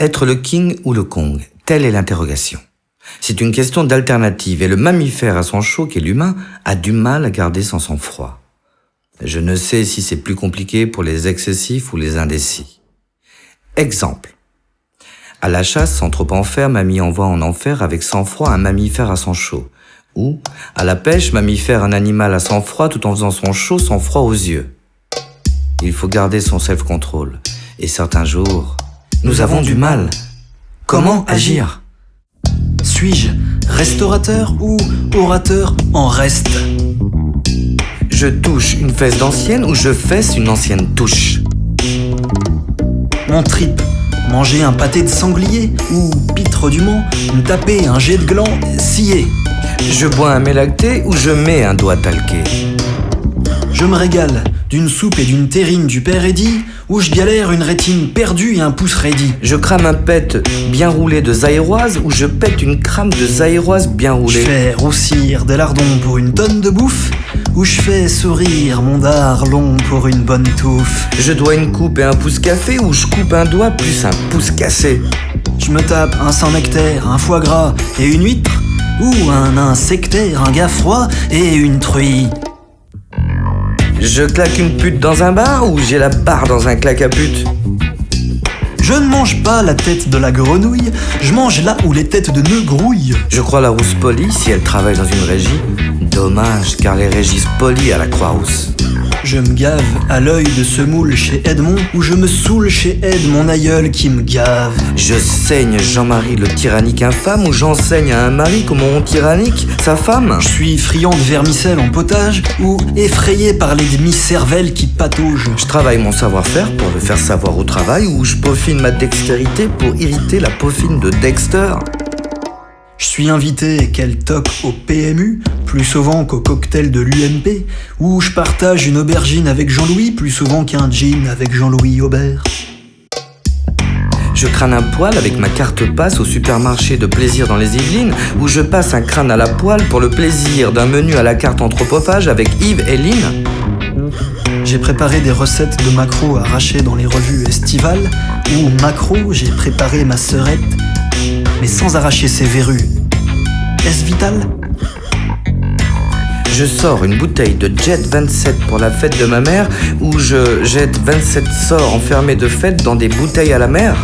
Être le king ou le kong, telle est l'interrogation. C'est une question d'alternative et le mammifère à son chaud qu'est l'humain a du mal à garder son sang-froid. Je ne sais si c'est plus compliqué pour les excessifs ou les indécis. Exemple. À la chasse, sans trop en faire, mamie envoie en enfer avec sang-froid un mammifère à son chaud. Ou, à la pêche, mammifère un animal à sang-froid tout en faisant son chaud sans froid aux yeux. Il faut garder son self-control. Et certains jours, nous avons du mal. Comment agir ? Suis-je restaurateur ou orateur en reste ? Je touche une fesse d'ancienne ou je fesse une ancienne touche ? Mon trip, manger un pâté de sanglier ou pitre du Mans, me taper un jet de gland scié. Je bois un mélacté ou je mets un doigt talqué ? Je me régale d'une soupe et d'une terrine du père Eddy ou je galère une rétine perdue et un pouce raidi. Je crame un pet bien roulé de zaïroise ou je pète une crame de zaïroise bien Je roulée ? fais roussir des lardons pour une tonne de bouffe ou je fais sourire mon dard long pour une bonne touffe. Je dois une coupe et un pouce café ou je coupe un doigt plus un pouce cassé ? Je me tape un Saint-Nectaire, un foie gras et une huître ou un insectaire, un gars froid et une truie. Je claque une pute dans un bar ou j'ai la barre dans un claque à pute ? Je ne mange pas la tête de la grenouille, je mange là où les têtes de nœuds grouillent. Je crois la rousse polie si elle travaille dans une régie. Dommage, car les régies polient à la Croix-Rousse. Je me gave à l'œil de semoule chez Edmond ou je me saoule chez Ed, mon aïeul qui me gave. Je saigne Jean-Marie le tyrannique infâme ou j'enseigne à un mari comment on tyrannique sa femme ? Je suis friand de vermicelle en potage ou effrayé par les demi-cervelles qui pataugent. Je travaille mon savoir-faire pour le faire savoir au travail ou je peaufine ma dextérité pour irriter la peaufine de Dexter. Je suis invité qu'elle toque au PMU, plus souvent qu'au cocktail de l'UMP, où je partage une aubergine avec Jean-Louis, plus souvent qu'un gin avec Jean-Louis Aubert. Je crâne un poil avec ma carte passe au supermarché de plaisir dans les Yvelines, où je passe un crâne à la poêle pour le plaisir d'un menu à la carte anthropophage avec Yves et Lynn. J'ai préparé des recettes de maquereaux arrachées dans les revues estivales, où maquereau, j'ai préparé ma sœurette, mais sans arracher ses verrues. Est-ce vital ? Je sors une bouteille de Jet 27 pour la fête de ma mère, où je jette 27 sorts enfermés de fête dans des bouteilles à la mer.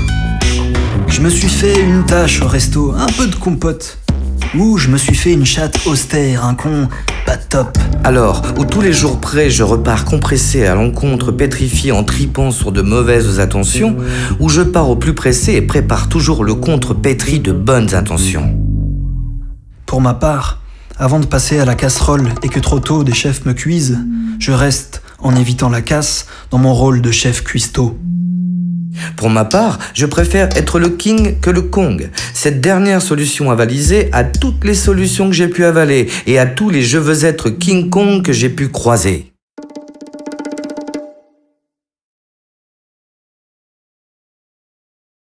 Je me suis fait une tâche au resto, un peu de compote. Ou je me suis fait une chatte austère, un con pas top. Alors, où tous les jours près je repars compressé à l'encontre pétrifié en tripant sur de mauvaises attentions, où je pars au plus pressé et prépare toujours le contre pétri de bonnes intentions. Pour ma part, avant de passer à la casserole et que trop tôt des chefs me cuisent, je reste, en évitant la casse, dans mon rôle de chef cuistot. Pour ma part, je préfère être le king que le kong. Cette dernière solution avalisée à toutes les solutions que j'ai pu avaler et à tous les je veux être King Kong que j'ai pu croiser.